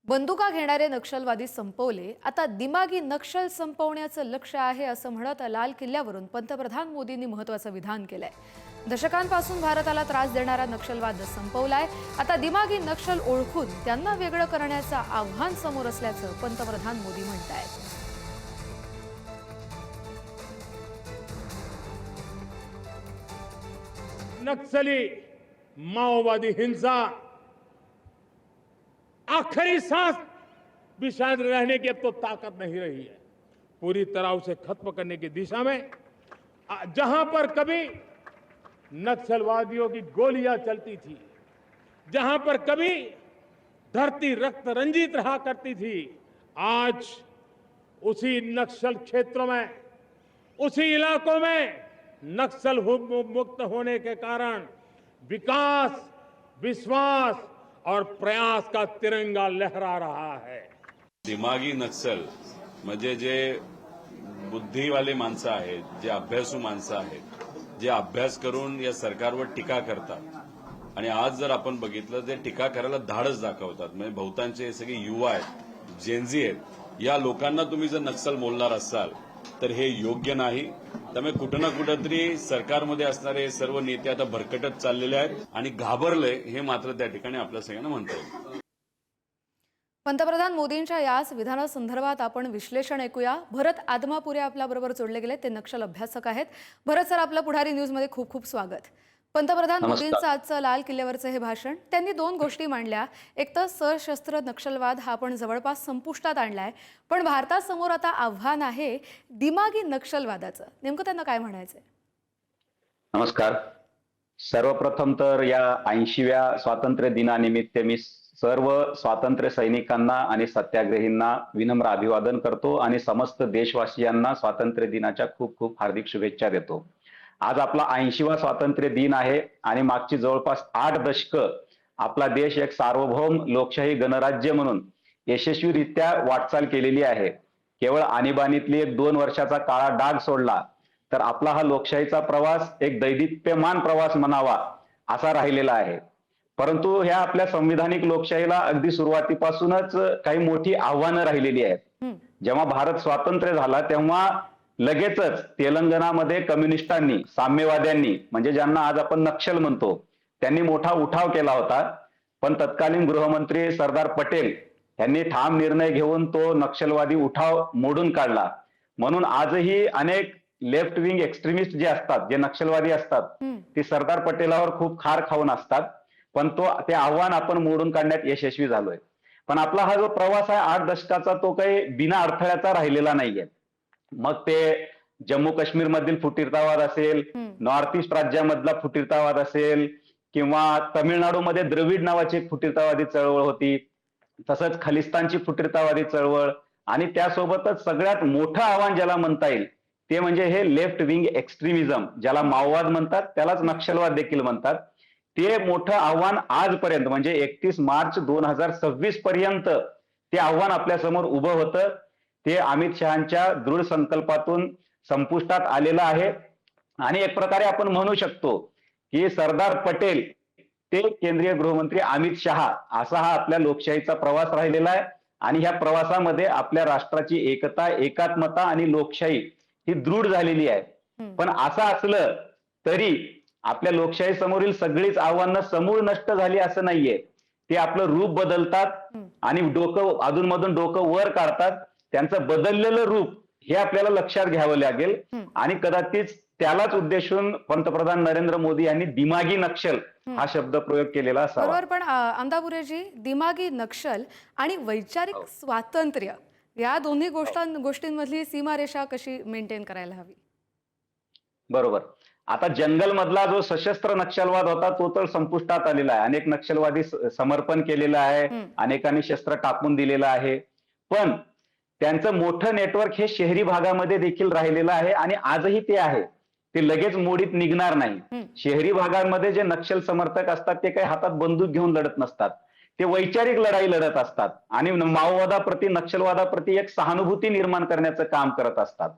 बंदुका घेणारे नक्षलवादी संपवले. आता दिमागी नक्षल संपवण्याचं लक्ष्य आहे असं म्हणत लाल किल्ल्यावरून पंतप्रधान मोदींनी महत्त्वाचं विधान केलंय. दशकांपासून भारताला त्रास देणारा नक्षलवाद संपवलाय. आता दिमागी नक्षल ओळखून त्यांना वेगळं करण्याचं आव्हान समोर असल्याचं पंतप्रधान मोदी म्हणतायत. नक्सली माओवादी हिंसा आखिरी सांस भी शायद रहने की अब तो ताकत नहीं रही है. पूरी तरह उसे खत्म करने की दिशा में जहां पर कभी नक्सलवादियों की गोलियां चलती थी, जहां पर कभी धरती रक्त रंजित रहा करती थी, आज उसी नक्सल क्षेत्रों में, उसी इलाकों में नक्सल मुक्त होने के कारण विकास, विश्वास और प्रयास का तिरंगा लहरा रहा है. दिमागी नक्सल म्हणजे जे बुद्धिवाले माणसं आहेत, जे अभ्यासू माणसं आहेत, जे अभ्यास करून या सरकारवर टीका करतात आणि आज जर आपण बघितलं ते टीका करायला धाडस दाखवतात. म्हणजे बहुतांचे सगळे युवा आहेत, जेनझी आहेत, या लोकांना तुम्ही जर नक्सल बोलणार असाल तर हे योग्य नाही. त्यामुळे कुठं ना कुठंतरी सरकारमध्ये असणारे सर्व नेते आता भरकटत चाललेले आहेत आणि घाबरले हे मात्र त्या ठिकाणी आपल्या सगळ्यांना म्हणता येईल. पंतप्रधान मोदींच्या याच विधानासंदर्भात आपण विश्लेषण ऐकूया. भरत आदमापुरे आपल्याबरोबर जोडले गेले. ते नक्षल अभ्यासक आहेत. भरत सर, आपलं पुढारी न्यूजमध्ये खूप खूप स्वागत. पंतप्रधान मोदींचं आजचं लाल किल्ल्यावरचं हे भाषण, त्यांनी दोन गोष्टी मांडल्या. एक तर सशस्त्र नक्षलवाद हा आपण जवळपास संपुष्टात आणलाय, पण भारतासमोर आता आव्हान आहे दिमागी नक्षलवादाचं. नेमकं त्यांना काय म्हणायचंय? नमस्कार. सर्वप्रथम तर या 80व्या स्वातंत्र्य दिनानिमित्त मी सर्व स्वातंत्र्य सैनिकांना आणि सत्याग्रहींना विनम्र अभिवादन करतो आणि समस्त देशवासियांना स्वातंत्र्य दिनाच्या खूप खूप हार्दिक शुभेच्छा देतो. आज आपला 80वा स्वातंत्र्य दिन आहे आणि मागची जवळपास 8 दशकं आपला देश एक सार्वभौम लोकशाही गणराज्य म्हणून यशस्वीरित्या वाटचाल केलेली आहे. केवळ आणीबाणीतली एक 2 वर्षाचा काळा डाग सोडला तर आपला हा लोकशाहीचा प्रवास एक दैदिप्यमान प्रवास म्हणावा असा राहिलेला आहे. परंतु ह्या आपल्या संविधानिक लोकशाहीला अगदी सुरुवातीपासूनच काही मोठी आव्हानं राहिलेली आहेत. जेव्हा भारत स्वातंत्र्य झाला तेव्हा लगेचच तेलंगणामध्ये कम्युनिस्टांनी, साम्यवाद्यांनी, म्हणजे ज्यांना आज आपण नक्षल म्हणतो, त्यांनी मोठा उठाव केला होता. पण तत्कालीन गृहमंत्री सरदार पटेल यांनी ठाम निर्णय घेऊन तो नक्षलवादी उठाव मोडून काढला. म्हणून आजही अनेक लेफ्ट विंग एक्स्ट्रीमिस्ट जे असतात, जे नक्षलवादी असतात, ते सरदार पटेलावर खूप खार खाऊन असतात. पण ते आव्हान आपण मोडून काढण्यात यशस्वी झालोय. पण आपला हा जो प्रवास आहे 8 दशकाचा, तो काही बिना अडथळ्याचा राहिलेला नाहीये. मग ते जम्मू काश्मीर मधील फुटीरतावाद असेल, नॉर्थ ईस्ट राज्यामधला फुटीरतावाद असेल, किंवा तामिळनाडूमध्ये द्रविड नावाची एक फुटीरतावादी चळवळ होती, तसंच खलिस्तानची फुटीरतावादी चळवळ, आणि त्यासोबतच सगळ्यात मोठं आव्हान ज्याला म्हणता येईल ते म्हणजे हे लेफ्ट विंग एक्स्ट्रीमिझम, ज्याला माओवाद म्हणतात, त्यालाच नक्षलवाद देखील म्हणतात. ते मोठं आव्हान आजपर्यंत म्हणजे 31 मार्च 2026 पर्यंत ते आव्हान आपल्या समोर उभं होतं. ते अमित शहांच्या दृढ संकल्पातून संपुष्टात आलेलं आहे. आणि एक प्रकारे आपण म्हणू शकतो की सरदार पटेल ते केंद्रीय गृहमंत्री अमित शहा असा हा आपल्या लोकशाहीचा प्रवास राहिलेला आहे. आणि ह्या प्रवासामध्ये आपल्या राष्ट्राची एकता, एकात्मता आणि लोकशाही ही दृढ झालेली आहे. पण असं असलं तरी आपल्या लोकशाही समोरील सगळीच आव्हानं समूळ नष्ट झाली असं नाहीये. ते आपलं रूप बदलतात आणि अधूनमधून डोकं वर काढतात. त्यांचं बदललेलं रूप हे आपल्याला लक्षात घ्यावं लागेल. आणि कदाचित त्यालाच उद्देशून पंतप्रधान नरेंद्र मोदी यांनी दिमागी नक्षल हा शब्द प्रयोग केलेला असावा. बरोबर. पण आमदापुरेजी, दिमागी नक्षल आणि वैचारिक स्वातंत्र्य या दोन्ही गोष्टींमधली सीमारेषा कशी मेंटेन करायला हवी? बरोबर. आता जंगलमधला जो सशस्त्र नक्षलवाद होता तो तर संपुष्टात आलेला आहे. अनेक नक्षलवादी समर्पण केलेलं आहे, अनेकांनी शस्त्र टाकून दिलेलं आहे. पण त्यांचं मोठं नेटवर्क हे शहरी भागामध्ये देखील राहिलेलं आहे आणि आजही ते आहे. ते लगेच मोडीत निघणार नाही. शहरी भागांमध्ये जे नक्षल समर्थक असतात ते काही हातात बंदूक घेऊन लढत नसतात. ते वैचारिक लढाई लढत असतात आणि माओवादाप्रती, नक्षलवादाप्रती एक सहानुभूती निर्माण करण्याचं काम करत असतात.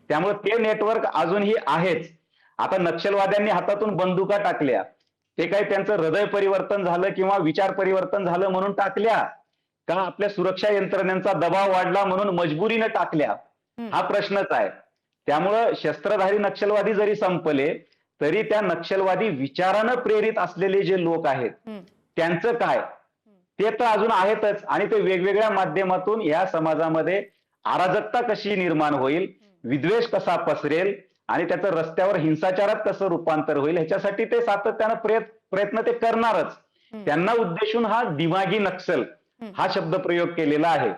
त्यामुळे ते नेटवर्क अजूनही आहेच. आता नक्षलवाद्यांनी हातातून बंदुका टाकल्या, ते काही त्यांचं हृदय परिवर्तन झालं किंवा विचार परिवर्तन झालं म्हणून टाकल्या का आपल्या सुरक्षा यंत्रणेचा दबाव वाढला म्हणून मजबुरीने टाकल्या, हा प्रश्नच आहे. त्यामुळं शस्त्रधारी नक्षलवादी जरी संपले तरी त्या नक्षलवादी विचारानं प्रेरित असलेले जे लोक आहेत त्यांचं काय, ते तर अजून आहेतच. आणि ते वेगवेगळ्या माध्यमातून या समाजामध्ये अराजकता कशी निर्माण होईल, विद्वेष कसा पसरेल आणि त्याचं रस्त्यावर हिंसाचारात कसं रूपांतर होईल, ह्याच्यासाठी ते सातत्यानं प्रयत्न ते करणारच. त्यांना उद्देशून हा दिमागी नक्षल हा शब्द प्रयोग केलेला आहे.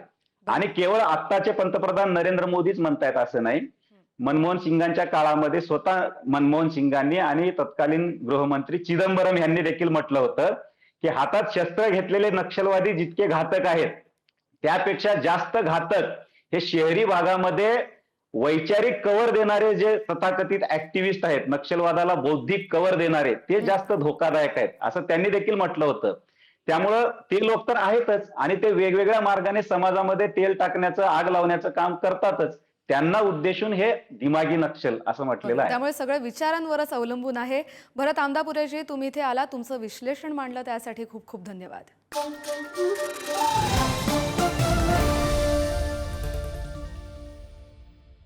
आणि केवळ आत्ताचे पंतप्रधान नरेंद्र मोदीच म्हणतायत असं नाही. मनमोहन सिंगांच्या काळामध्ये स्वतः मनमोहन सिंगांनी आणि तत्कालीन गृहमंत्री चिदंबरम यांनी देखील म्हटलं होतं की हातात शस्त्र घेतलेले नक्षलवादी जितके घातक आहेत त्यापेक्षा जास्त घातक हे शहरी भागामध्ये वैचारिक कव्हर देणारे जे तथाकथित ऍक्टिव्हिस्ट आहेत, नक्षलवादाला बौद्धिक कव्हर देणारे, ते जास्त धोकादायक आहेत असं त्यांनी देखील म्हटलं होतं. त्यामुळं ते लोक तर आहेतच आणि ते वेगवेगळ्या मार्गाने समाजामध्ये तेल टाकण्याचं, आग लावण्याचं काम करतातच. त्यांना उद्देशून हे दिमागी नक्षल असं म्हटलेलं आहे. त्यामुळे सगळं विचारांवरच अवलंबून आहे. भरत आमदापुरेजी, तुम्ही इथे आला, तुमचं विश्लेषण मांडलं त्यासाठी खूप खूप धन्यवाद.